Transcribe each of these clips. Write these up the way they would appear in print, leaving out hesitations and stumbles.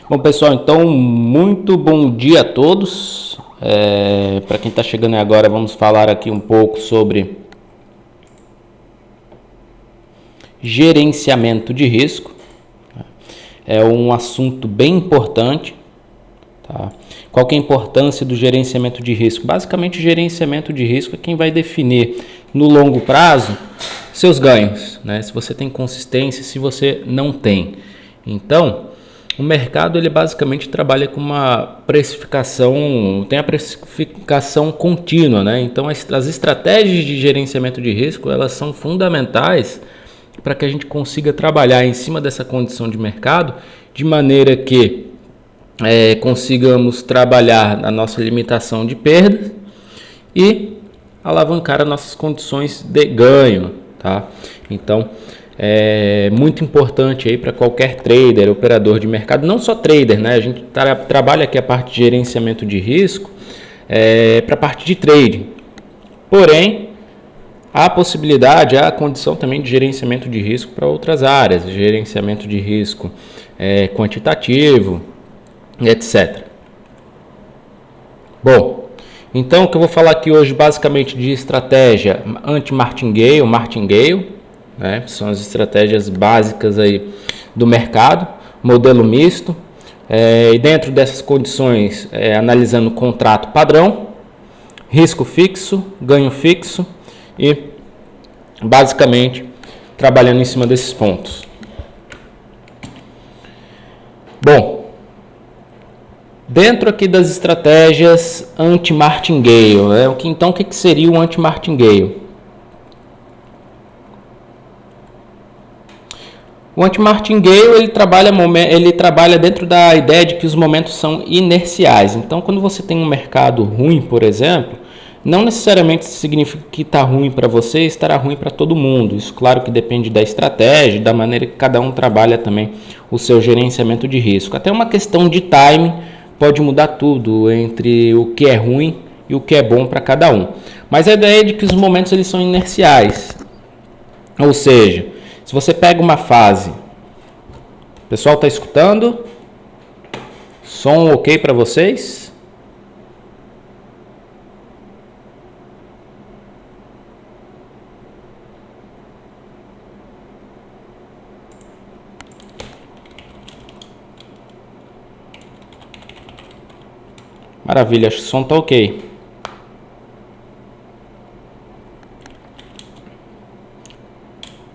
Bom, pessoal, então, muito bom dia a todos. Para quem está chegando agora, vamos falar aqui um pouco sobre gerenciamento de risco. É um assunto bem importante. Tá? Qual que é a importância do gerenciamento de risco? Basicamente, o gerenciamento de risco é quem vai definir no longo prazo seus ganhos, né? Se você tem consistência, se você não tem. Então, o mercado ele basicamente trabalha com uma precificação, tem a precificação contínua, né? Então as estratégias de gerenciamento de risco elas são fundamentais para que a gente consiga trabalhar em cima dessa condição de mercado de maneira que consigamos trabalhar na nossa limitação de perdas e alavancar as nossas condições de ganho, tá? Então é muito importante aí para qualquer trader, operador de mercado, não só trader, né? A gente trabalha aqui a parte de gerenciamento de risco para a parte de trading. Porém, há a possibilidade, há a condição também de gerenciamento de risco para outras áreas, gerenciamento de risco quantitativo, etc. Bom, então o que eu vou falar aqui hoje basicamente de estratégia anti-martingale, né? São as estratégias básicas aí do mercado, modelo misto, e dentro dessas condições analisando contrato padrão, risco fixo, ganho fixo e basicamente trabalhando em cima desses pontos. Bom, dentro aqui das estratégias anti-martingale, né? Então o que seria o anti-martingale? O anti-martingale ele trabalha dentro da ideia de que os momentos são inerciais. Então, quando você tem um mercado ruim, por exemplo, não necessariamente significa que está ruim para você, estará ruim para todo mundo. Isso, claro, que depende da estratégia, da maneira que cada um trabalha também o seu gerenciamento de risco. Até uma questão de timing pode mudar tudo entre o que é ruim e o que é bom para cada um. Mas a ideia é de que os momentos eles são inerciais. Ou seja, se você pega uma fase, o pessoal está escutando? Som ok para vocês? Maravilha, acho que o som está ok.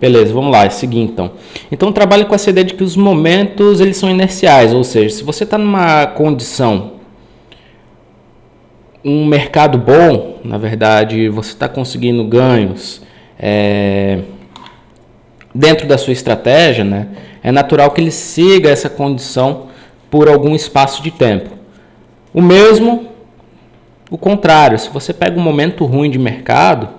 Beleza, vamos lá, é o seguinte então. Então trabalha com essa ideia de que os momentos eles são inerciais, ou seja, se você está numa condição, um mercado bom, na verdade você está conseguindo ganhos dentro da sua estratégia, né? É natural que ele siga essa condição por algum espaço de tempo. O contrário, se você pega um momento ruim de mercado,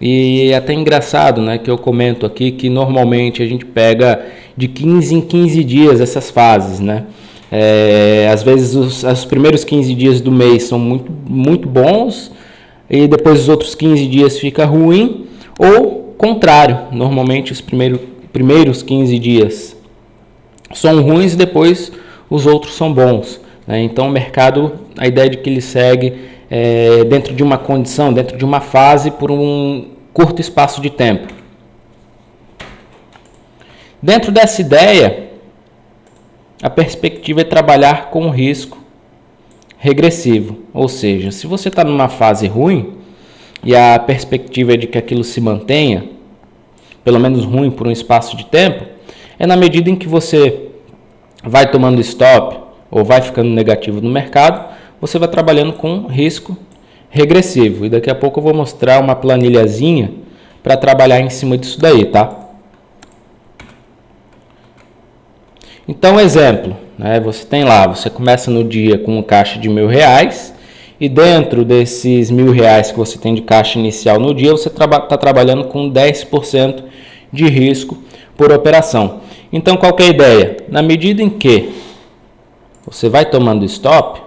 e é até engraçado, né, que eu comento aqui que normalmente a gente pega de 15 em 15 dias essas fases, né? Às vezes os primeiros 15 dias do mês são muito, muito bons e depois os outros 15 dias fica ruim, ou contrário, normalmente os primeiros 15 dias são ruins e depois os outros são bons, né? Então o mercado, a ideia de que ele segue dentro de uma condição, dentro de uma fase por um curto espaço de tempo. Dentro dessa ideia, a perspectiva é trabalhar com risco regressivo, ou seja, se você está numa fase ruim e a perspectiva é de que aquilo se mantenha, pelo menos ruim por um espaço de tempo, é na medida em que você vai tomando stop ou vai ficando negativo no mercado, você vai trabalhando com risco regressivo. E daqui a pouco eu vou mostrar uma planilhazinha para trabalhar em cima disso daí, tá? Então, exemplo, né? Você tem lá, você começa no dia com um caixa de R$1.000 e dentro desses R$1.000 que você tem de caixa inicial no dia, você está trabalhando com 10% de risco por operação. Então, qual que é a ideia? Na medida em que você vai tomando stop,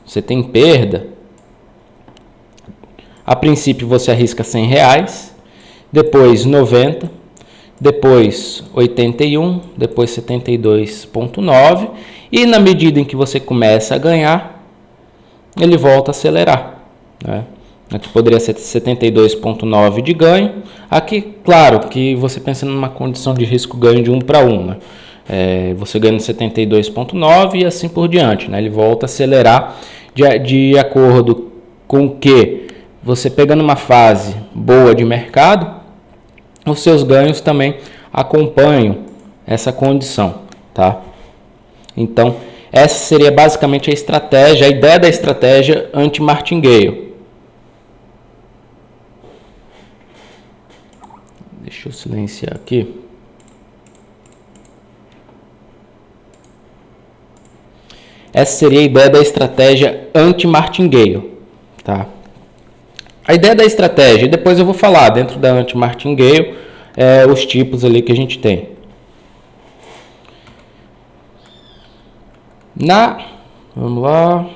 você tem perda, a princípio você arrisca R$100, depois 90, depois 81, depois 72,9 e na medida em que você começa a ganhar, ele volta a acelerar, né? Aqui poderia ser 72,9 de ganho. Aqui, claro, que você pensa numa condição de risco ganho de 1 para 1, né? Você ganha 72,9 e assim por diante, né? Ele volta a acelerar de acordo com que você pegando uma fase boa de mercado, os seus ganhos também acompanham essa condição, tá? Então, essa seria basicamente a estratégia, a ideia da estratégia anti-martingale. Deixa eu silenciar aqui. Essa seria a ideia da estratégia anti-martingale, tá? A ideia da estratégia, e depois eu vou falar dentro da anti-martingale, os tipos ali que a gente tem. Vamos lá.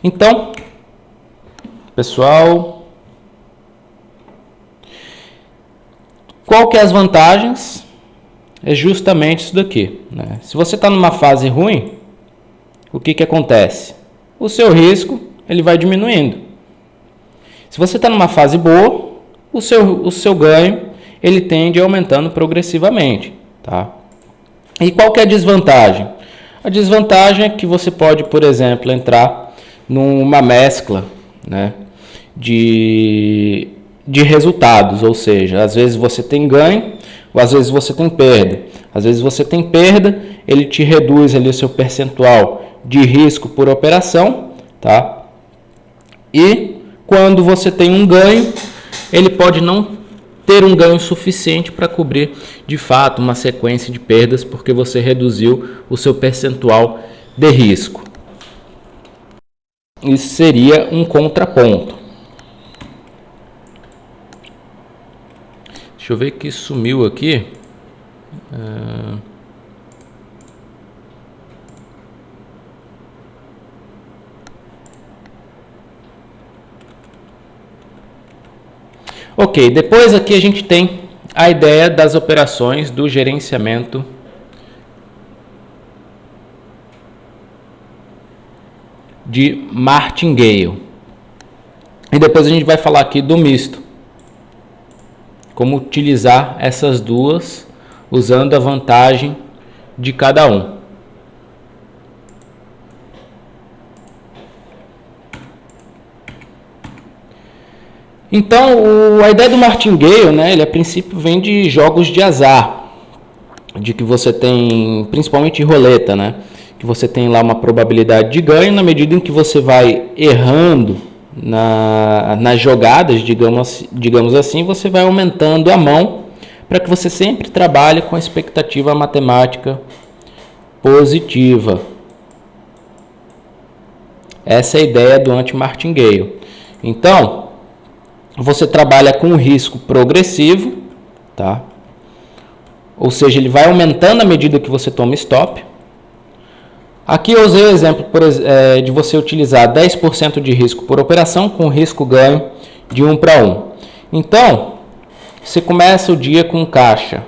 Então, pessoal, qual que é as vantagens? É justamente isso daqui, né? Se você está numa fase ruim, o que acontece? O seu risco ele vai diminuindo. Se você está numa fase boa, o seu ganho ele tende aumentando progressivamente, tá? E qual que é a desvantagem? A desvantagem é que você pode, por exemplo, entrar numa mescla, né, de resultados, ou seja, às vezes você tem ganho, ou às vezes você tem perda. Às vezes você tem perda, ele te reduz ali o seu percentual de risco por operação, tá? E quando você tem um ganho, ele pode não ter um ganho suficiente para cobrir de fato uma sequência de perdas, porque você reduziu o seu percentual de risco. Isso seria um contraponto. Deixa eu ver que sumiu aqui. Ok, depois aqui a gente tem a ideia das operações do gerenciamento de martingale. E depois a gente vai falar aqui do misto. Como utilizar essas duas usando a vantagem de cada um. Então, a ideia do martingale, né, ele a princípio vem de jogos de azar, de que você tem, principalmente roleta, né, que você tem lá uma probabilidade de ganho, na medida em que você vai errando nas jogadas, digamos assim, você vai aumentando a mão para que você sempre trabalhe com a expectativa matemática positiva. Essa é a ideia do anti-martingale. Então, você trabalha com risco progressivo, tá? Ou seja, ele vai aumentando à medida que você toma stop. Aqui eu usei o exemplo de você utilizar 10% de risco por operação com risco ganho de 1 para 1. Então, você começa o dia com caixa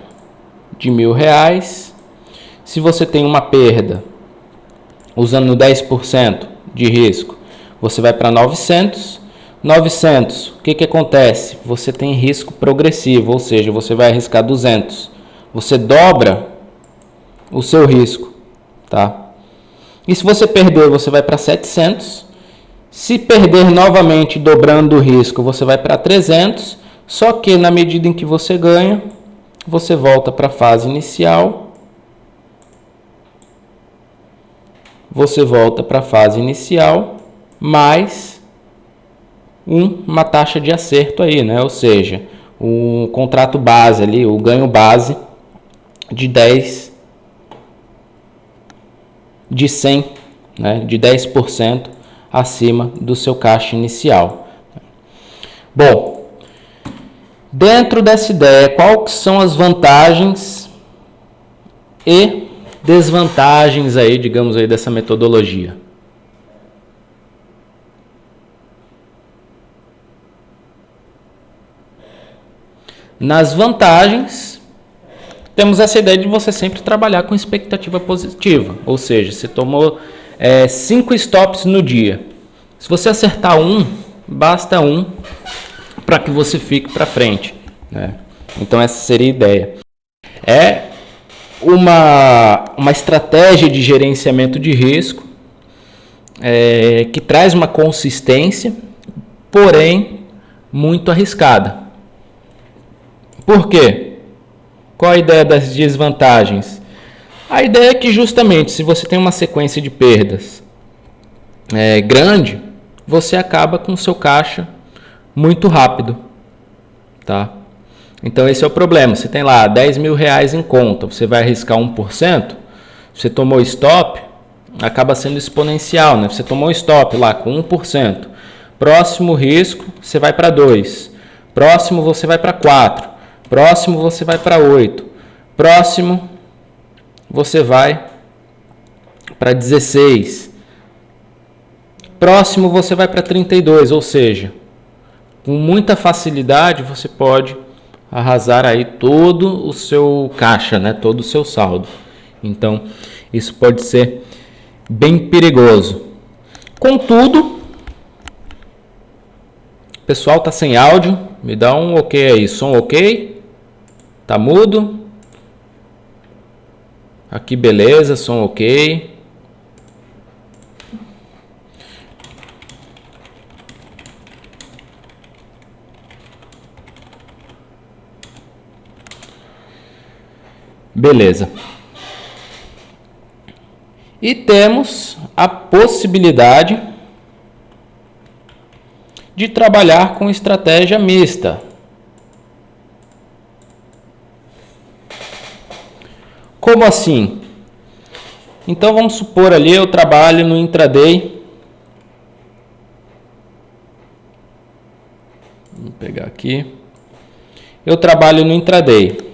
de R$1.000. Se você tem uma perda, usando 10% de risco, você vai para 900. 900, o que acontece? Você tem risco progressivo, ou seja, você vai arriscar 200. Você dobra o seu risco, tá? E se você perder, você vai para 700. Se perder novamente, dobrando o risco, você vai para 300. Só que na medida em que você ganha, você volta para a fase inicial. Você volta para a fase inicial, mais uma taxa de acerto aí, né? Ou seja, o contrato base ali, o ganho base de 10, de 100, né? De 10% acima do seu caixa inicial. Bom, dentro dessa ideia, quais são as vantagens e desvantagens aí, digamos aí, dessa metodologia? Nas vantagens, temos essa ideia de você sempre trabalhar com expectativa positiva, ou seja, você tomou 5 stops no dia. Se você acertar um, basta um para que você fique para frente, né? Então essa seria a ideia. É uma estratégia de gerenciamento de risco que traz uma consistência, porém muito arriscada. Por quê? Qual a ideia das desvantagens? A ideia é que justamente se você tem uma sequência de perdas grande, você acaba com o seu caixa muito rápido, tá? Então esse é o problema. Você tem lá 10 mil reais em conta, você vai arriscar 1%, você tomou stop, acaba sendo exponencial, né? Você tomou stop lá com 1%, próximo risco você vai para 2%, próximo você vai para 4%, próximo você vai para 8%, próximo você vai para 16%, próximo você vai para 32%, ou seja, com muita facilidade você pode arrasar aí todo o seu caixa, né? Todo o seu saldo. Então, isso pode ser bem perigoso. Contudo, o pessoal tá sem áudio, me dá um ok aí, som ok? Tá mudo? Aqui beleza, som ok. Beleza. E temos a possibilidade de trabalhar com estratégia mista. Como assim? Então vamos supor ali eu trabalho no intraday. Vou pegar aqui. Eu trabalho no intraday.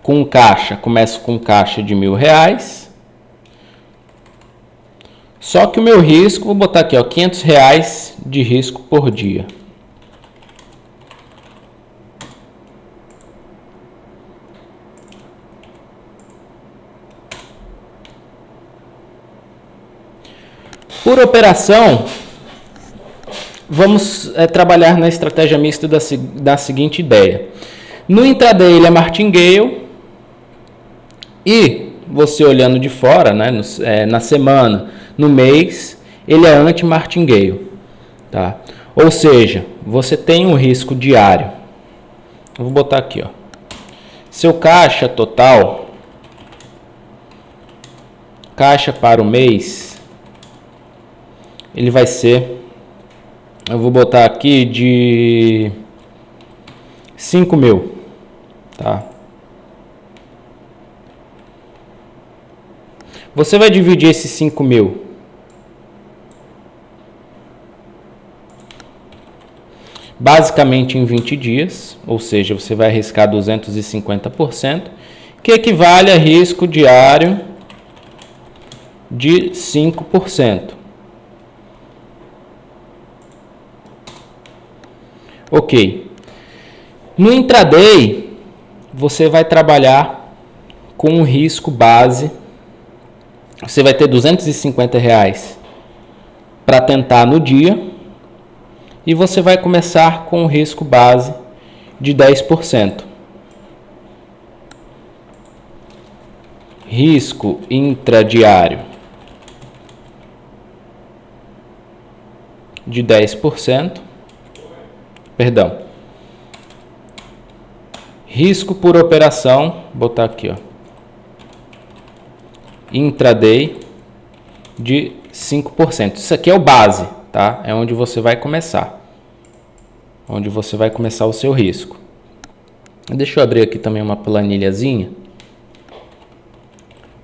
Com caixa, começo com caixa de R$1.000. Só que o meu risco, vou botar aqui, ó, R$500 de risco por dia. Por operação, vamos trabalhar na estratégia mista da seguinte ideia. No intraday ele é martingale e você olhando de fora, né, na semana, no mês, ele é anti-martingale, tá? Ou seja, você tem um risco diário. Eu vou botar aqui, ó. Seu caixa total, caixa para o mês, ele vai ser, eu vou botar aqui de 5 mil, tá? Você vai dividir esses 5 mil basicamente em 20 dias, ou seja, você vai arriscar 250%, que equivale a risco diário de 5%. Ok. No intraday, você vai trabalhar com um risco base. Você vai ter R$250 para tentar no dia e você vai começar com um risco base de 10%. Risco intradiário de 10%. Perdão. Risco por operação, vou botar aqui, ó. Intraday de 5%. Isso aqui é o base, tá? É onde você vai começar. Onde você vai começar o seu risco. Deixa eu abrir aqui também uma planilhazinha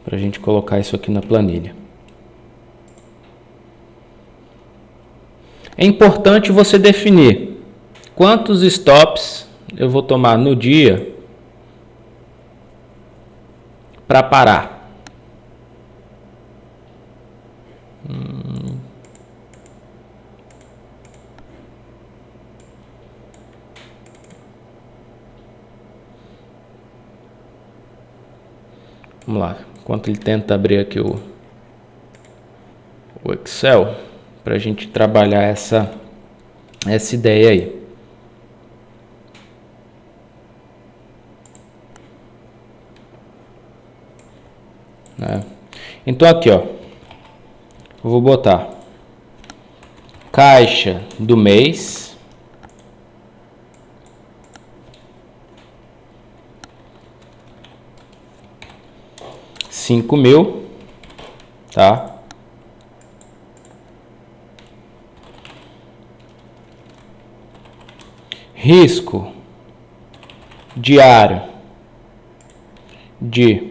para a gente colocar isso aqui na planilha. É importante você definir quantos stops eu vou tomar no dia para parar. Vamos lá, enquanto ele tenta abrir aqui o Excel, para a gente trabalhar essa ideia aí. Então aqui, ó, eu vou botar caixa do mês, R$5.000, tá? Risco diário de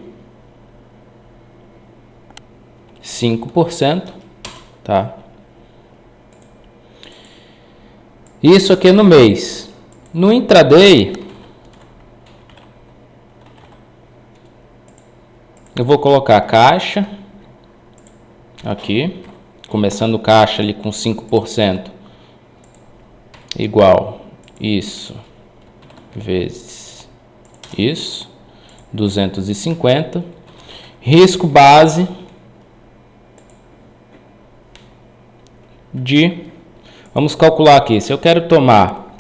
5%, tá? Isso aqui no mês. No intraday, eu vou colocar caixa aqui, começando caixa ali com 5%, igual isso vezes isso, 250. Risco base de, vamos calcular aqui, se eu quero tomar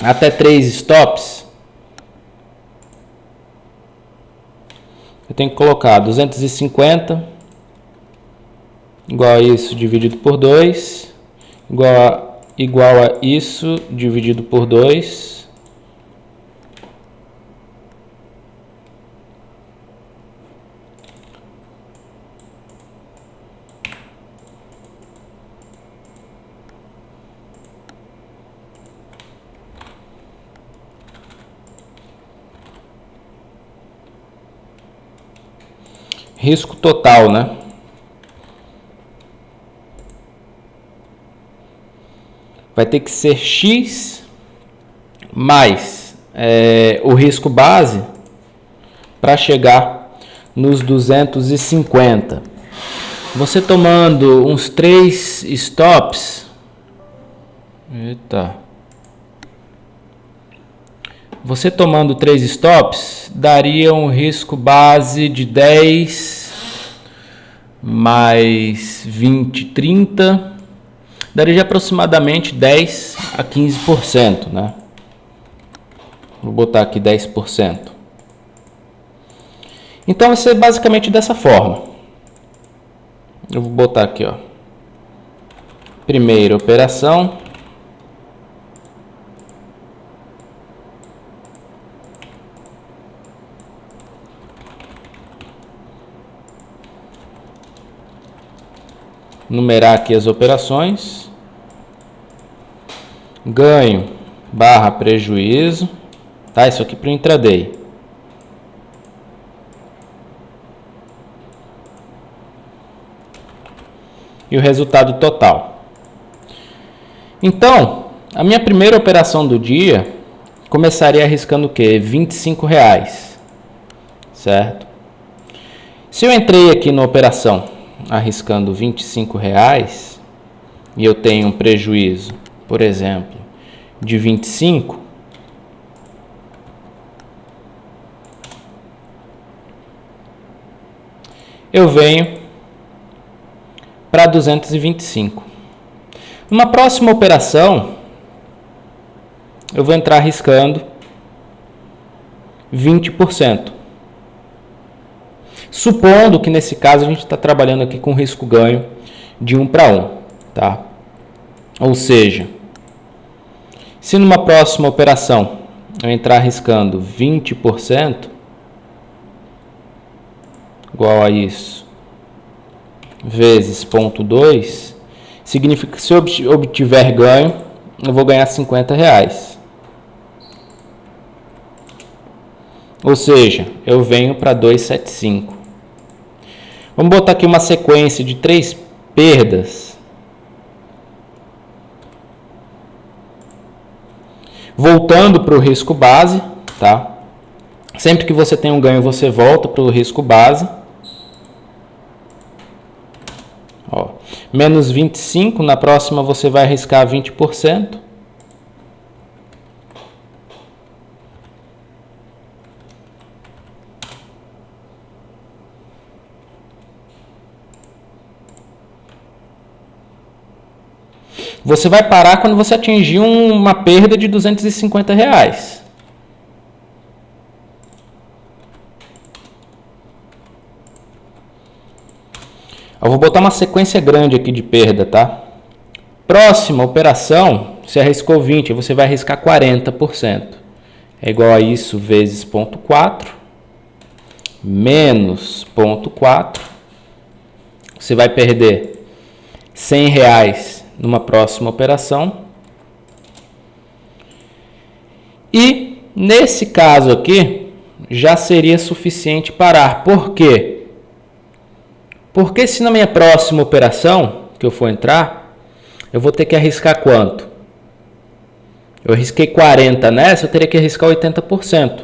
até 3 stops, eu tenho que colocar 250 igual a isso dividido por 2, igual a isso dividido por 2, risco total, né? Vai ter que ser X mais o risco base para chegar nos 250. Você tomando uns 3 stops, você tomando 3 stops, daria um risco base de 10 mais 20, 30, daria de aproximadamente 10 a 15%, né? Vou botar aqui 10%. Então vai ser basicamente dessa forma. Eu vou botar aqui, ó, primeira operação, numerar aqui as operações, ganho barra prejuízo, tá? Isso aqui para o intraday. E o resultado total. Então, a minha primeira operação do dia começaria arriscando o quê? R$25, certo? Se eu entrei aqui na operação arriscando R$25 e eu tenho um prejuízo, por exemplo, de 25, eu venho para 225. Numa próxima operação, eu vou entrar arriscando 20%. Supondo que nesse caso a gente está trabalhando aqui com risco-ganho de 1 para 1, tá? Ou seja, se numa próxima operação eu entrar arriscando 20%, igual a isso, vezes 0,2, significa que se eu obtiver ganho, eu vou ganhar R$50. Ou seja, eu venho para 275. Vamos botar aqui uma sequência de 3 perdas. Voltando para o risco base, tá? Sempre que você tem um ganho, você volta para o risco base. Ó, menos 25, na próxima você vai arriscar 20%. Você vai parar quando você atingir uma perda de R$250. Eu vou botar uma sequência grande aqui de perda, tá? Próxima operação, você arriscou 20, você vai arriscar 40%. É igual a isso vezes 0,4 menos 0,4. Você vai perder R$100 numa próxima operação. E nesse caso aqui, já seria suficiente parar. Por quê? Porque se na minha próxima operação que eu for entrar, eu vou ter que arriscar quanto? Eu arrisquei 40 nessa, eu teria que arriscar 80%.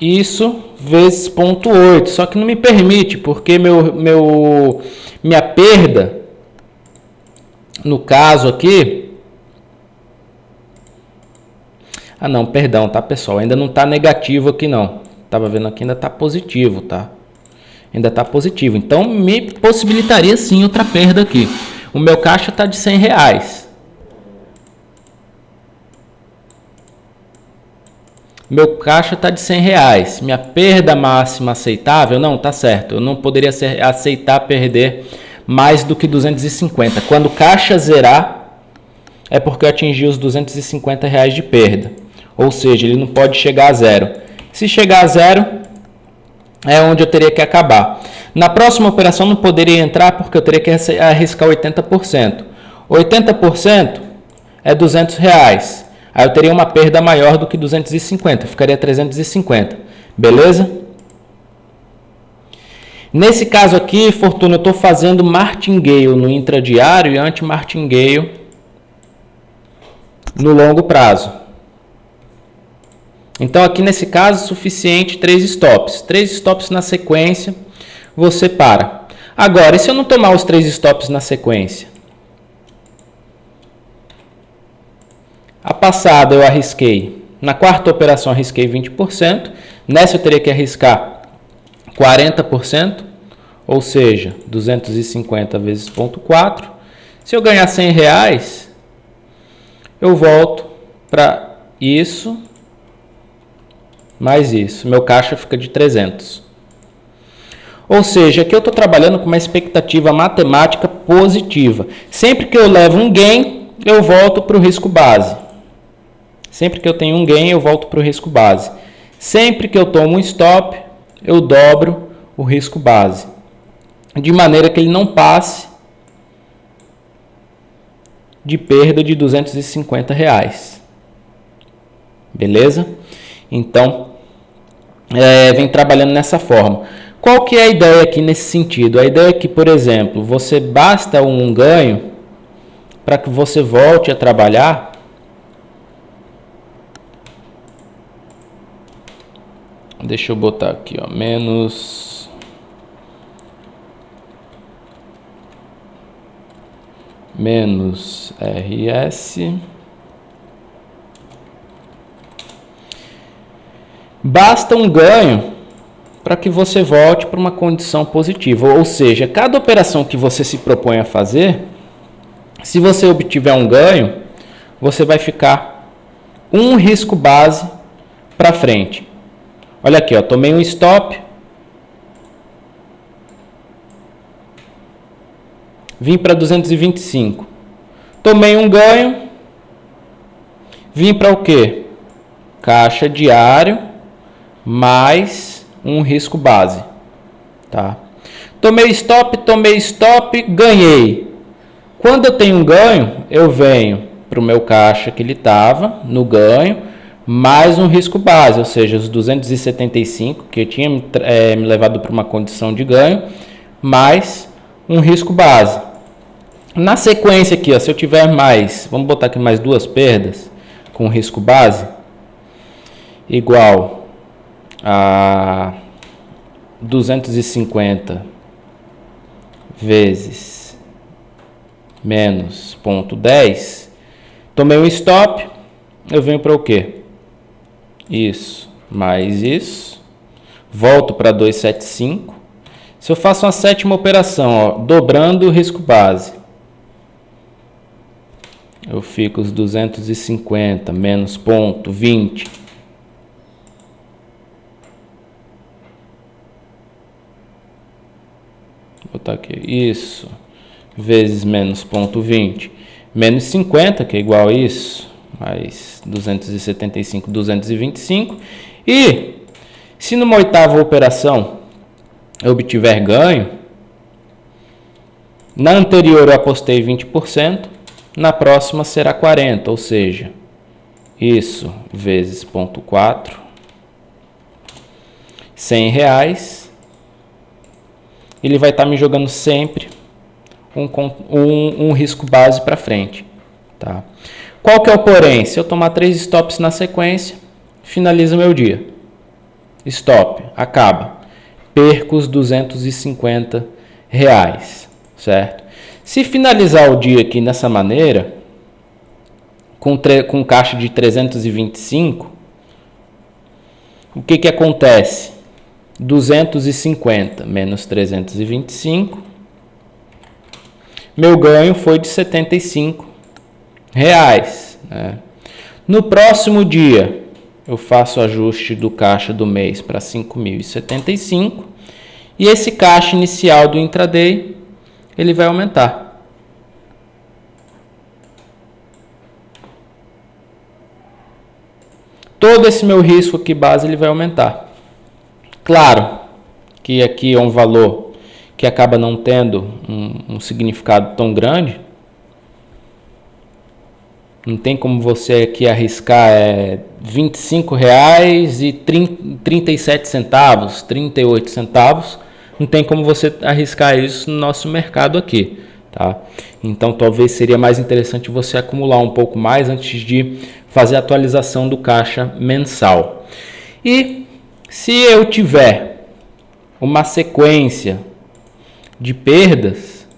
Isso vezes 0,8. Só que não me permite, porque minha perda, no caso aqui... Ah não, perdão, tá pessoal? Ainda não está negativo aqui não. Estava vendo aqui, ainda está positivo, tá? Ainda está positivo. Então, me possibilitaria sim outra perda aqui. O meu caixa está de R$100. Meu caixa está de R$100. Minha perda máxima aceitável? Não, tá certo. Eu não poderia aceitar perder mais do que 250. Quando o caixa zerar, é porque eu atingi os R$250 de perda. Ou seja, ele não pode chegar a zero. Se chegar a zero, é onde eu teria que acabar. Na próxima operação não poderia entrar porque eu teria que arriscar 80%. 80% é R$200. Aí eu teria uma perda maior do que 250, ficaria 350. Beleza? Nesse caso aqui, Fortuna, eu estou fazendo martingale no intradiário e anti-martingale no longo prazo. Então aqui nesse caso, suficiente 3 stops. 3 stops na sequência, você para. Agora, e se eu não tomar os 3 stops na sequência? A passada eu arrisquei, na quarta operação arrisquei 20%, nessa eu teria que arriscar 40%, ou seja, 250 vezes 0,4. Se eu ganhar R$100, eu volto para isso, mais isso, meu caixa fica de 300. Ou seja, aqui eu estou trabalhando com uma expectativa matemática positiva. Sempre que eu levo um gain, eu volto para o risco base. Sempre que eu tenho um gain, eu volto para o risco base. Sempre que eu tomo um stop, eu dobro o risco base. De maneira que ele não passe de perda de R$250. Beleza? Então, vem trabalhando nessa forma. Qual que é a ideia aqui nesse sentido? A ideia é que, por exemplo, você basta um ganho para que você volte a trabalhar. Deixa eu botar aqui, ó, menos RS. Basta um ganho para que você volte para uma condição positiva. Ou seja, cada operação que você se propõe a fazer, se você obtiver um ganho, você vai ficar um risco base para frente. Olha aqui, ó, tomei um stop, vim para 225. Tomei um ganho, vim para o quê? Caixa diário mais um risco base, tá? Tomei stop, ganhei. Quando eu tenho um ganho, eu venho para o meu caixa que ele estava no ganho, mais um risco base, ou seja, os 275 que eu tinha me levado para uma condição de ganho, mais um risco base. Na sequência aqui, ó, se eu tiver mais, vamos botar aqui mais 2 perdas com risco base, igual a 250 vezes menos 0,10, tomei um stop, eu venho para o quê? Isso, mais isso, volto para 275. Se eu faço uma sétima operação, ó, dobrando o risco base, eu fico os 250 menos 0,20. Vou botar aqui, isso, vezes menos 0,20, menos 50, que é igual a isso, mais 275, 225. E se numa oitava operação eu obtiver ganho, na anterior eu apostei 20%, na próxima será 40%, ou seja, isso vezes 0,4, R$100, ele vai estar me jogando sempre um risco base para frente. Tá? Qual que é o porém? Se eu tomar 3 stops na sequência, finaliza o meu dia. Stop, acaba. Perco os R$250, certo? Se finalizar o dia aqui nessa maneira, com caixa de 325, o que acontece? 250 menos 325, meu ganho foi de R$75. Né? No próximo dia, eu faço o ajuste do caixa do mês para 5.075 e esse caixa inicial do intraday, ele vai aumentar. Todo esse meu risco aqui base, ele vai aumentar. Claro que aqui é um valor que acaba não tendo um significado tão grande. Não tem como você aqui arriscar R$25,37, 38 centavos. Não tem como você arriscar isso no nosso mercado aqui. Tá? Então talvez seria mais interessante você acumular um pouco mais antes de fazer a atualização do caixa mensal. E se eu tiver uma sequência de perdas,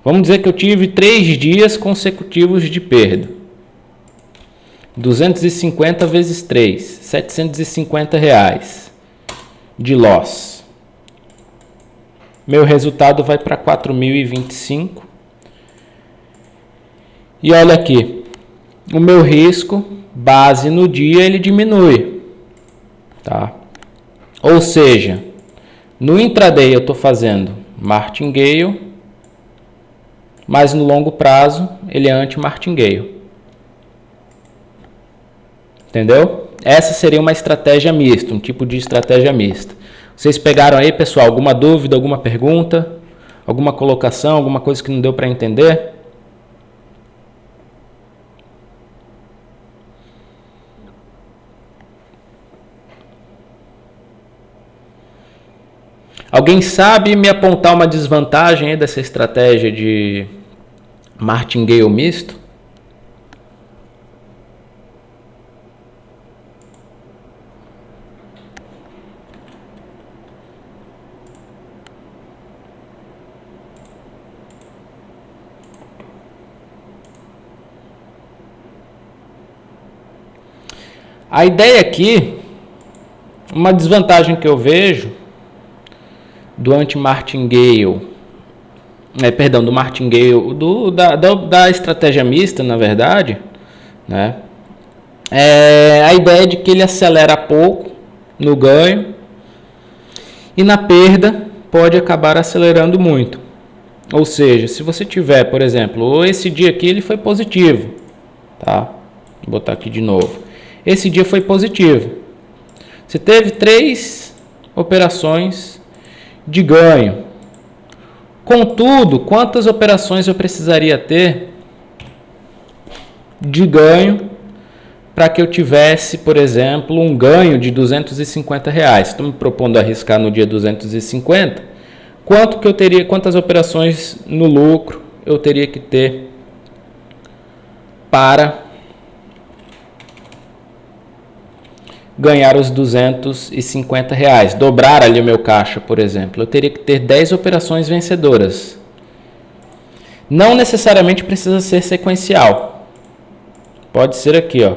vamos dizer que eu tive 3 dias consecutivos de perda. 250 vezes 3, R$750 de loss. Meu resultado vai para 4.025. E olha aqui, o meu risco base no dia ele diminui. Tá? Ou seja, no intraday eu estou fazendo martingale, mas no longo prazo ele é anti-martingale. Entendeu? Essa seria uma estratégia mista, um tipo de estratégia mista. Vocês pegaram aí, pessoal, alguma dúvida, alguma pergunta, alguma colocação, alguma coisa que não deu para entender? Alguém sabe me apontar uma desvantagem aí dessa estratégia de martingale misto? A ideia aqui, uma desvantagem que eu vejo do anti-martingale, do martingale, da estratégia mista, na verdade, né, é a ideia de que ele acelera pouco no ganho e na perda pode acabar acelerando muito. Ou seja, se você tiver, por exemplo, esse dia aqui ele foi positivo, tá? Vou botar aqui de novo. Esse dia foi positivo. Você teve 3 operações de ganho. Contudo, quantas operações eu precisaria ter de ganho para que eu tivesse, por exemplo, um ganho de R$250? Estou me propondo arriscar no dia 250. Quanto que eu teria, quantas operações no lucro eu teria que ter para ganhar os R$250, dobrar ali o meu caixa, por exemplo, eu teria que ter 10 operações vencedoras. Não necessariamente precisa ser sequencial. Pode ser aqui, ó,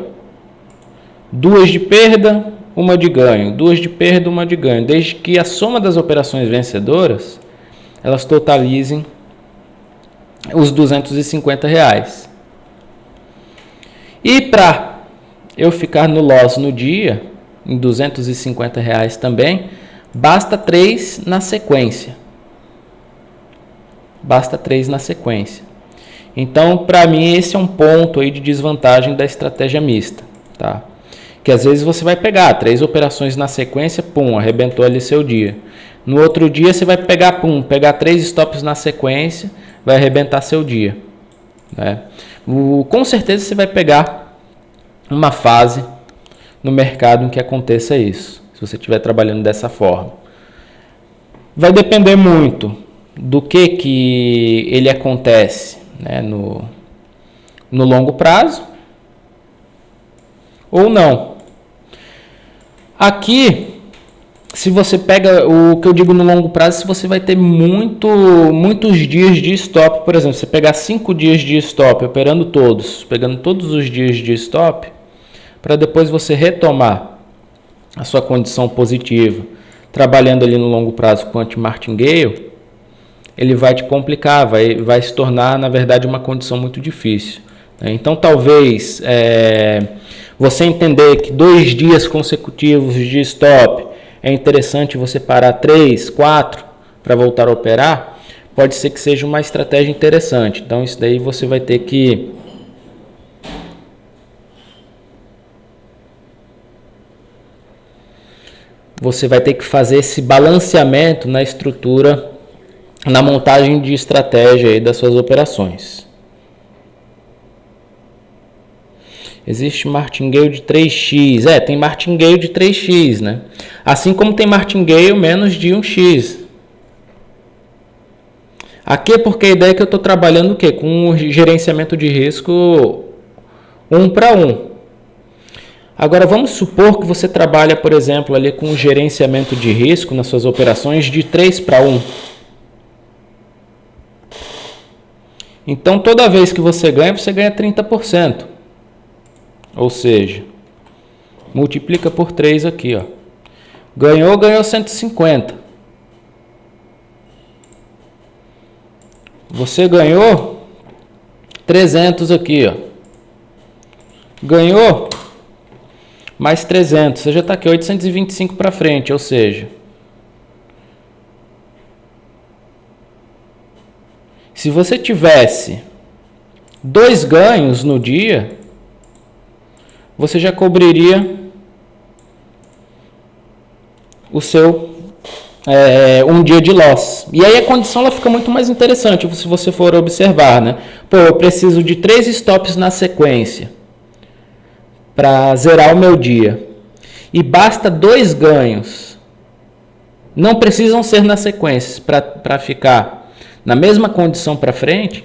2 de perda, 1 de ganho, 2 de perda, 1 de ganho, desde que a soma das operações vencedoras, elas totalizem os R$250. E para eu ficar no loss no dia, em R$250 também, basta 3 na sequência. Basta 3 na sequência. Então, para mim, esse é um ponto aí de desvantagem da estratégia mista, tá? Que às vezes você vai pegar 3 operações na sequência, pum, arrebentou ali seu dia. No outro dia você vai pegar 3 stops na sequência, vai arrebentar seu dia, né? Com certeza você vai pegar uma fase no mercado em que aconteça isso, se você estiver trabalhando dessa forma. Vai depender muito do que ele acontece, né, no longo prazo ou não. Aqui, se você pega o que eu digo no longo prazo, se você vai ter muitos dias de stop, por exemplo, você pegar 5 dias de stop, operando todos, pegando todos os dias de stop, para depois você retomar a sua condição positiva, trabalhando ali no longo prazo com anti-martingale, ele vai te complicar, vai se tornar, na verdade, uma condição muito difícil. Então, talvez você entender que 2 dias consecutivos de stop é interessante você parar 3, 4 para voltar a operar, pode ser que seja uma estratégia interessante. Então, isso daí você vai ter que fazer esse balanceamento na estrutura, na montagem de estratégia aí das suas operações. Existe martingale de 3x. Tem martingale de 3x, né? Assim como tem martingale menos de 1x. Aqui é porque a ideia é que eu estou trabalhando o quê? Com um gerenciamento de risco 1 para 1. Agora, vamos supor que você trabalha, por exemplo, ali com um gerenciamento de risco nas suas operações de 3 para 1. Então, toda vez que você ganha 30%. Ou seja, multiplica por 3 aqui, ó. Ganhou 150. Você ganhou 300 aqui, ó. Ganhou mais 300. Você já está aqui 825 para frente, ou seja, se você tivesse 2 ganhos no dia, você já cobriria o seu um dia de loss. E aí a condição ela fica muito mais interessante se você for observar, né? Pô, eu preciso de 3 stops na sequência para zerar o meu dia. E basta 2 ganhos. Não precisam ser na sequência para ficar na mesma condição para frente.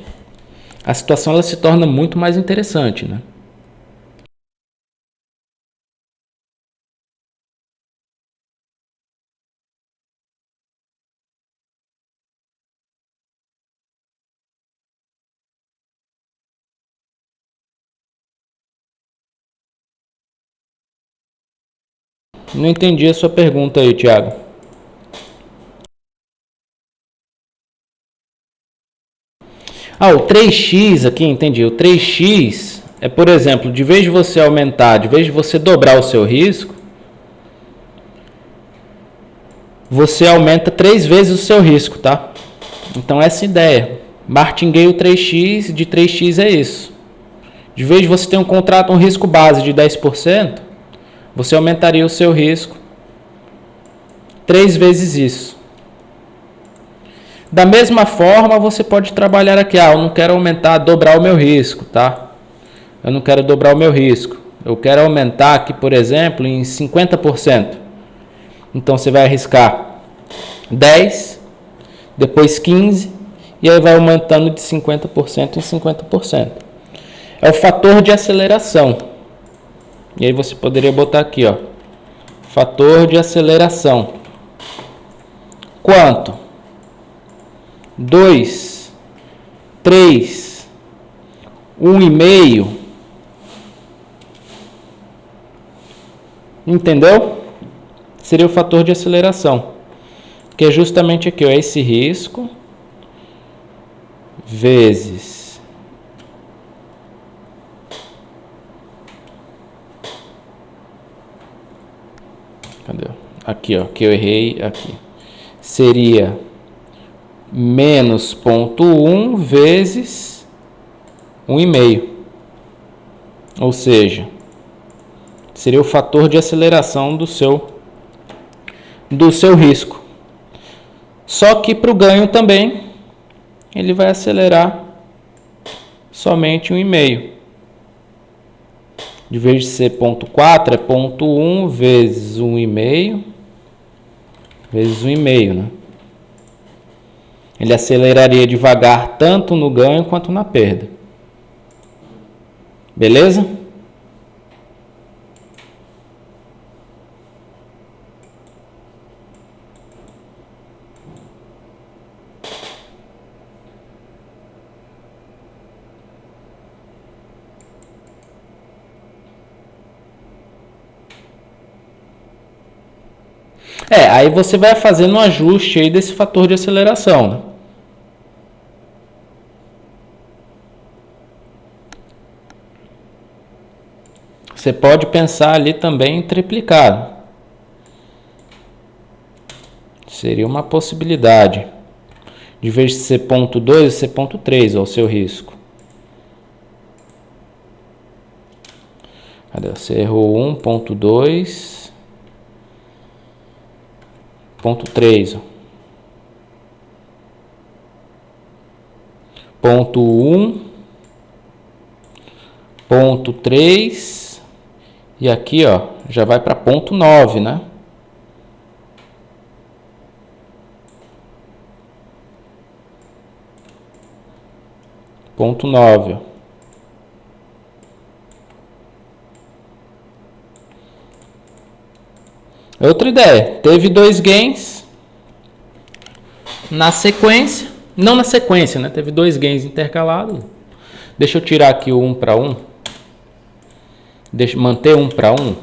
A situação ela se torna muito mais interessante, né? Não entendi a sua pergunta aí, Thiago. O 3x aqui, entendi. O 3x é, por exemplo, de vez de você aumentar, de vez de você dobrar o seu risco, você aumenta 3 vezes o seu risco, tá? Então, essa ideia. Martingale 3x, de 3x é isso. De vez de você ter um risco base de 10%, você aumentaria o seu risco 3 vezes isso. Da mesma forma, você pode trabalhar aqui. Eu não quero dobrar o meu risco, tá? Eu não quero dobrar o meu risco. Eu quero aumentar aqui, por exemplo, em 50%. Então, você vai arriscar 10, depois 15, e aí vai aumentando de 50% em 50%. É o fator de aceleração. E aí você poderia botar aqui, ó, fator de aceleração. Quanto? 2, 3, 1,5. Entendeu? Seria o fator de aceleração, que é justamente aqui, ó, esse risco vezes aqui, ó, que eu errei aqui, seria menos 0,1 vezes 1,5. Ou seja, seria o fator de aceleração do seu risco. Só que para o ganho também, ele vai acelerar somente 1,5. De vez de ser 0,4, é 0,1 vezes 1,5 vezes 1,5, né? Ele aceleraria devagar tanto no ganho quanto na perda. Beleza? Aí você vai fazendo um ajuste aí desse fator de aceleração, né? Você pode pensar ali também em triplicado. Seria uma possibilidade. De vez de ser 0,2, ser 0,3 ao seu risco. Cadê? Você errou 1,2, 0,3. 0,1, 0,3 e aqui, ó, já vai para 0,9, né? Ponto 9. Outra ideia, teve 2 gains na sequência, não na sequência, né? Teve 2 gains intercalados. Deixa eu tirar aqui o 1 para 1. Manter 1 para 1.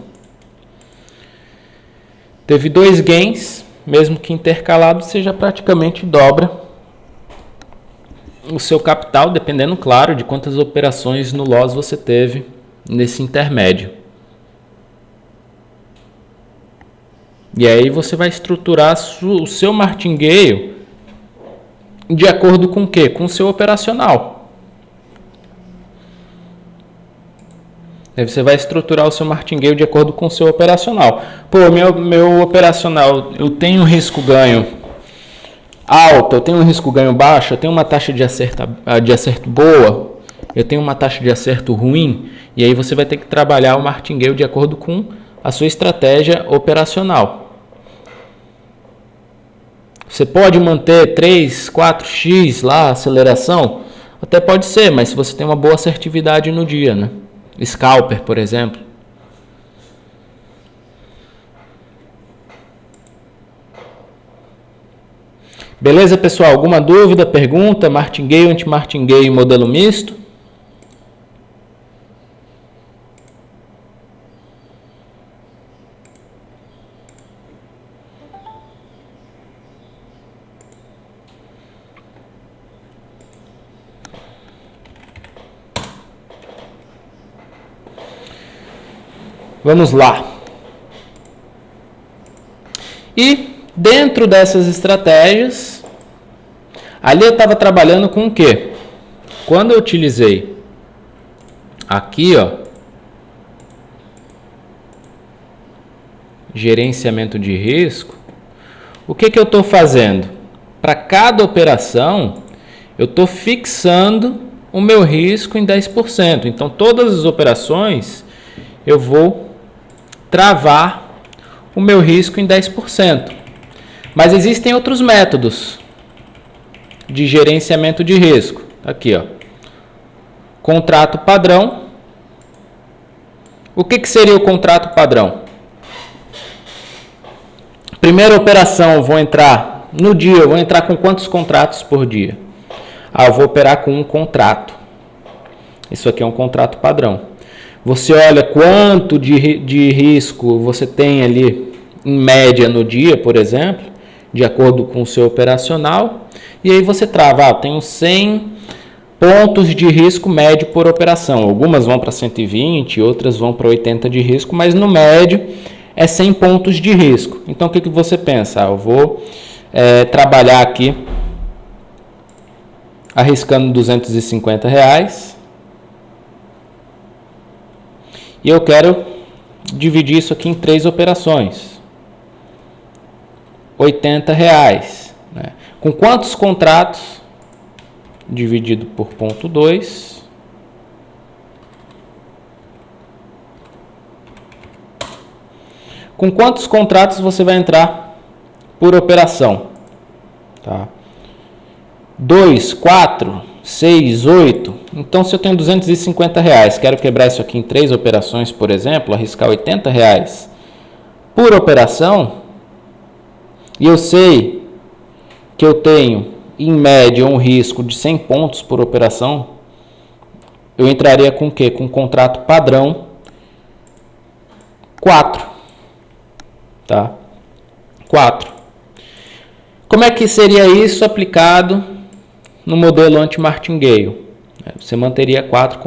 Teve 2 gains, mesmo que intercalado, você já praticamente dobra o seu capital, dependendo, claro, de quantas operações no loss você teve nesse intermédio. E aí você vai estruturar o seu martingale de acordo com o quê? Com o seu operacional. Aí você vai estruturar o seu martingale de acordo com o seu operacional. Pô, meu operacional, eu tenho risco-ganho alto, eu tenho um risco-ganho baixo, eu tenho uma taxa de acerto boa, eu tenho uma taxa de acerto ruim, e aí você vai ter que trabalhar o martingale de acordo com a sua estratégia operacional. Você pode manter 3, 4x lá, aceleração? Até pode ser, mas se você tem uma boa assertividade no dia, né? Scalper, por exemplo. Beleza, pessoal? Alguma dúvida, pergunta? Martingale, anti-martingale, modelo misto? Vamos lá. E dentro dessas estratégias, ali eu estava trabalhando com o quê? Quando eu utilizei aqui, ó, gerenciamento de risco, o que eu estou fazendo? Para cada operação, eu estou fixando o meu risco em 10%. Então, todas as operações, eu vou travar o meu risco em 10%. Mas existem outros métodos de gerenciamento de risco. Aqui, ó. Contrato padrão. O que seria o contrato padrão? Primeira operação, eu vou entrar no dia, eu vou entrar com quantos contratos por dia? Eu vou operar com um contrato. Isso aqui é um contrato padrão. Você olha quanto de risco você tem ali em média no dia, por exemplo, de acordo com o seu operacional, e aí você trava, tenho 100 pontos de risco médio por operação. Algumas vão para 120, outras vão para 80 de risco, mas no médio é 100 pontos de risco. Então, o que você pensa? Eu vou trabalhar aqui arriscando R$250 e eu quero dividir isso aqui em 3 operações. R$80. Né? Com quantos contratos? Dividido por 0,2. Com quantos contratos você vai entrar por operação? Tá? 2, 4, 6, 8. Então, se eu tenho R$250, quero quebrar isso aqui em 3 operações, por exemplo, arriscar R$80 por operação, e eu sei que eu tenho, em média, um risco de 100 pontos por operação, eu entraria com o quê? Com um contrato padrão 4. Tá? 4. Como é que seria isso aplicado no modelo anti-martingale? Você manteria 4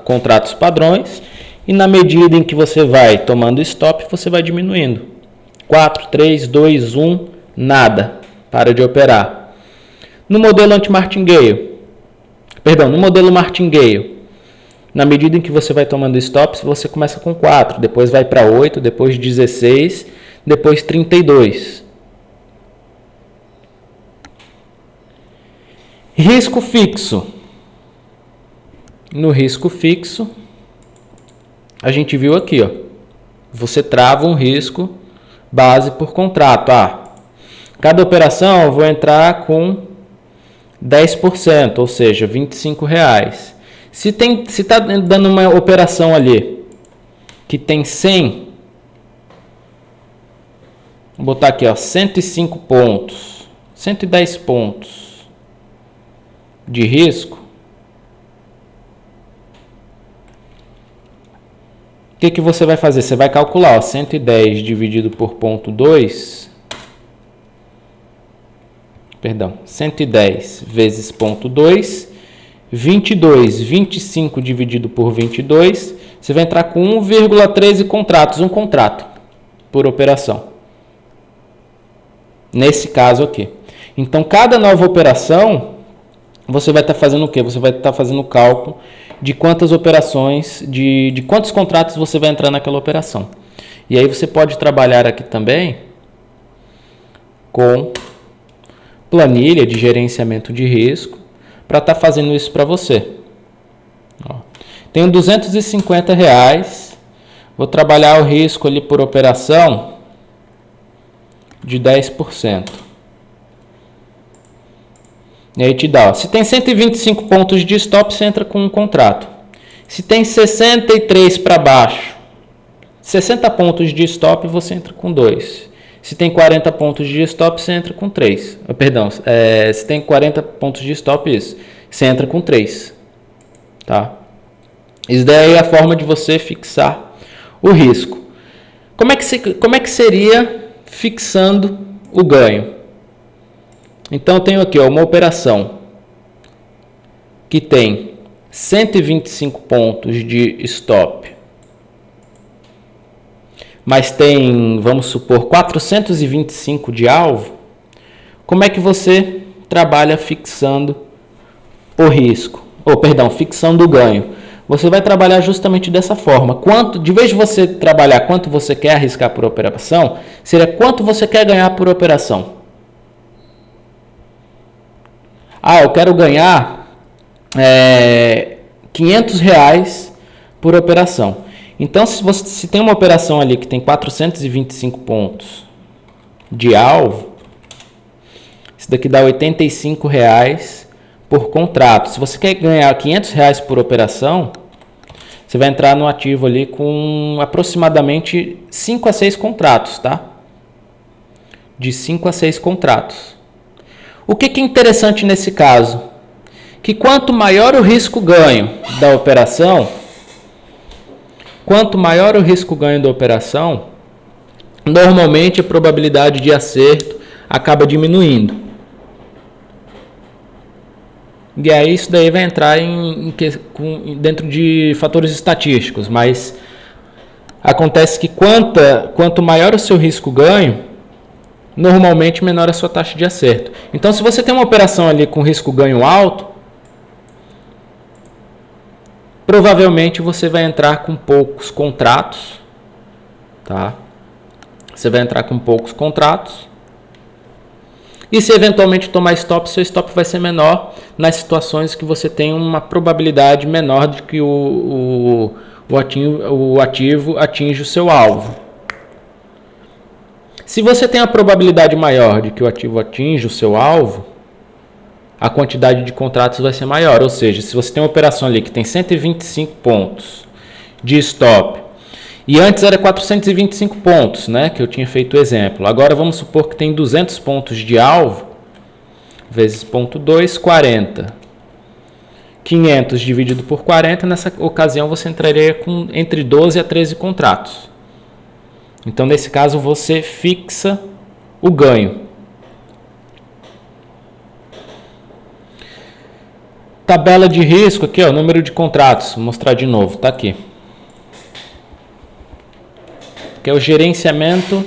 contratos padrões e na medida em que você vai tomando stop, você vai diminuindo. 4, 3, 2, 1, nada. Para de operar. No modelo anti-martingale, no modelo martingale, na medida em que você vai tomando stops, você começa com 4, depois vai para 8, depois 16, depois 32. Risco fixo. No risco fixo, a gente viu aqui, ó, você trava um risco base por contrato. Cada operação eu vou entrar com 10%, ou seja, R$25. Se está dando uma operação ali que tem 100, vou botar aqui, ó, 105 pontos, 110 pontos de risco, o que você vai fazer? Você vai calcular, ó, 110 dividido por 0,2, 110 vezes 0,2, 22, 25 dividido por 22, você vai entrar com 1,13 contratos, um contrato por operação. Nesse caso aqui. Então, cada nova operação, você vai estar fazendo o quê? Você vai estar fazendo o cálculo de quantas operações, de quantos contratos você vai entrar naquela operação. E aí você pode trabalhar aqui também com planilha de gerenciamento de risco para estar fazendo isso para você. Ó, tenho R$250, vou trabalhar o risco ali por operação de 10%. E aí te dá, ó, se tem 125 pontos de stop, você entra com um contrato. Se tem 63 para baixo, 60 pontos de stop, você entra com 2. Se tem 40 pontos de stop, você entra com 3. Se tem 40 pontos de stop, isso, você entra com 3. Tá? Isso daí é a forma de você fixar o risco. Como é que seria fixando o ganho? Então, eu tenho aqui, ó, uma operação que tem 125 pontos de stop, mas tem, vamos supor, 425 de alvo. Como é que você trabalha fixando o risco? Fixando o ganho. Você vai trabalhar justamente dessa forma. De vez de você trabalhar quanto você quer arriscar por operação, seria quanto você quer ganhar por operação. Eu quero ganhar R$500 por operação. Então, se tem uma operação ali que tem 425 pontos de alvo, isso daqui dá R$85 por contrato. Se você quer ganhar R$500 por operação, você vai entrar no ativo ali com aproximadamente 5 a 6 contratos, tá? De 5 a 6 contratos. O que é interessante nesse caso? Que quanto maior o risco-ganho da operação, normalmente a probabilidade de acerto acaba diminuindo. E aí isso daí vai entrar dentro de fatores estatísticos, mas acontece que quanto maior o seu risco-ganho, normalmente menor a sua taxa de acerto. Então, se você tem uma operação ali com risco-ganho alto, provavelmente você vai entrar com poucos contratos, tá? Você vai entrar com poucos contratos. E se eventualmente tomar stop, seu stop vai ser menor nas situações que você tem uma probabilidade menor de que o ativo atinja o seu alvo. Se você tem a probabilidade maior de que o ativo atinja o seu alvo, a quantidade de contratos vai ser maior. Ou seja, se você tem uma operação ali que tem 125 pontos de stop, e antes era 425 pontos, né, que eu tinha feito o exemplo. Agora vamos supor que tem 200 pontos de alvo, vezes 0,2, 40. 500 dividido por 40, nessa ocasião você entraria com entre 12 a 13 contratos. Então, nesse caso, você fixa o ganho. Tabela de risco aqui, ó, número de contratos. Vou mostrar de novo, tá aqui. Que é o gerenciamento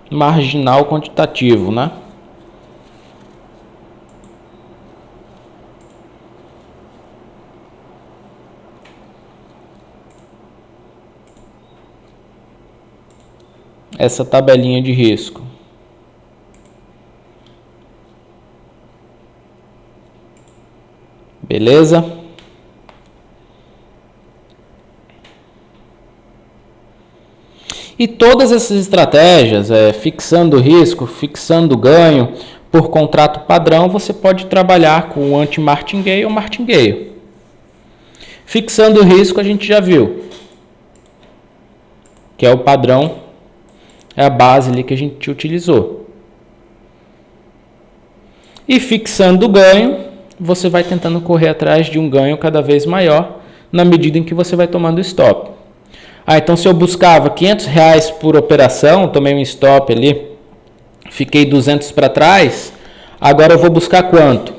marginal quantitativo, né? Essa tabelinha de risco. Beleza? E todas essas estratégias, fixando o risco, fixando o ganho por contrato padrão, você pode trabalhar com o anti-martingale ou martingale. Fixando o risco a gente já viu, que é o padrão, é a base ali que a gente utilizou. E fixando o ganho, você vai tentando correr atrás de um ganho cada vez maior na medida em que você vai tomando stop. Então se eu buscava R$500 por operação, tomei um stop ali, fiquei 200 para trás, agora eu vou buscar quanto?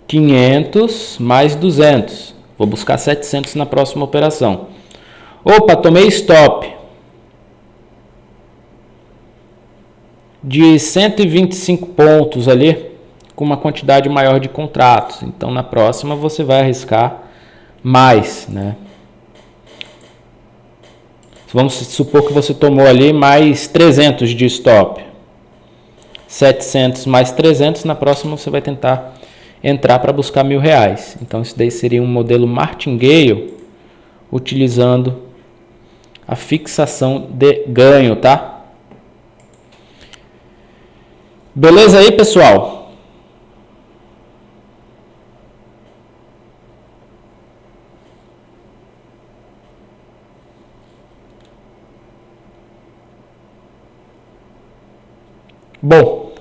500 mais 200, vou buscar 700 na próxima operação. Opa, tomei stop de 125 pontos ali, com uma quantidade maior de contratos. Então na próxima você vai arriscar mais, né? Vamos supor que você tomou ali mais 300 de stop. 700 mais 300, na próxima você vai tentar entrar para buscar R$1.000. Então isso daí seria um modelo martingale utilizando a fixação de ganho, tá? Beleza aí, pessoal? Bom,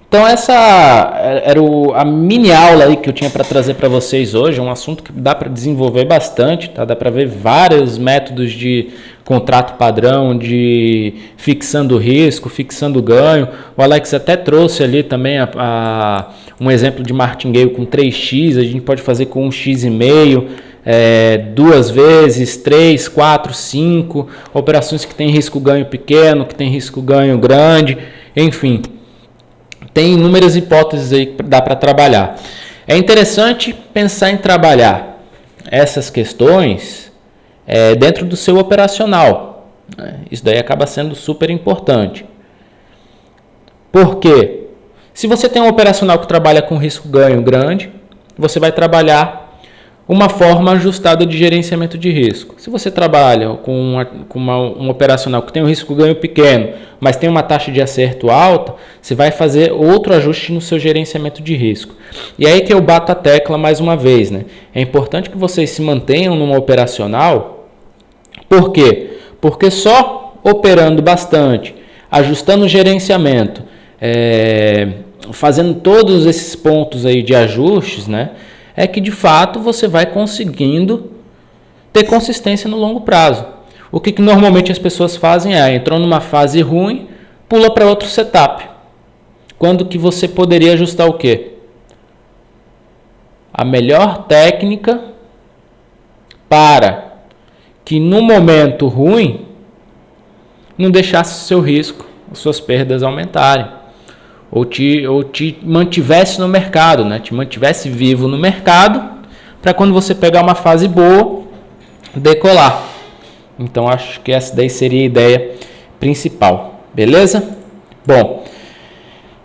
então essa era a mini aula aí que eu tinha para trazer para vocês hoje, um assunto que dá para desenvolver bastante, tá? Dá para ver vários métodos de contrato padrão, de fixando risco, fixando ganho. O Alex até trouxe ali também um exemplo de martingale com 3x, a gente pode fazer com 1,5x, 2 vezes, 3, 4, 5, operações que tem risco ganho pequeno, que tem risco ganho grande, enfim, tem inúmeras hipóteses aí que dá para trabalhar. É interessante pensar em trabalhar essas questões dentro do seu operacional, né? Isso daí acaba sendo super importante. Por quê? Se você tem um operacional que trabalha com risco ganho grande, você vai trabalhar uma forma ajustada de gerenciamento de risco. Se você trabalha com um operacional que tem um risco ganho pequeno, mas tem uma taxa de acerto alta, você vai fazer outro ajuste no seu gerenciamento de risco. E aí que eu bato a tecla mais uma vez, né? É importante que vocês se mantenham numa operacional. Por quê? Porque só operando bastante, ajustando o gerenciamento, fazendo todos esses pontos aí de ajustes, né? É que de fato você vai conseguindo ter consistência no longo prazo. O que normalmente as pessoas fazem entrou numa fase ruim, pula para outro setup. Quando que você poderia ajustar o quê? a melhor técnica para que no momento ruim não deixasse o seu risco, as suas perdas aumentarem, ou te mantivesse no mercado, né? Te mantivesse vivo no mercado, para quando você pegar uma fase boa, decolar. Então acho que essa daí seria a ideia principal, beleza? Bom,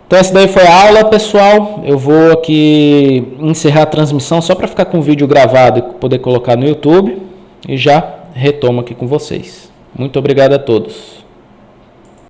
então essa daí foi a aula, pessoal. Eu vou aqui encerrar a transmissão só para ficar com o vídeo gravado e poder colocar no YouTube, e já retomo aqui com vocês. Muito obrigado a todos.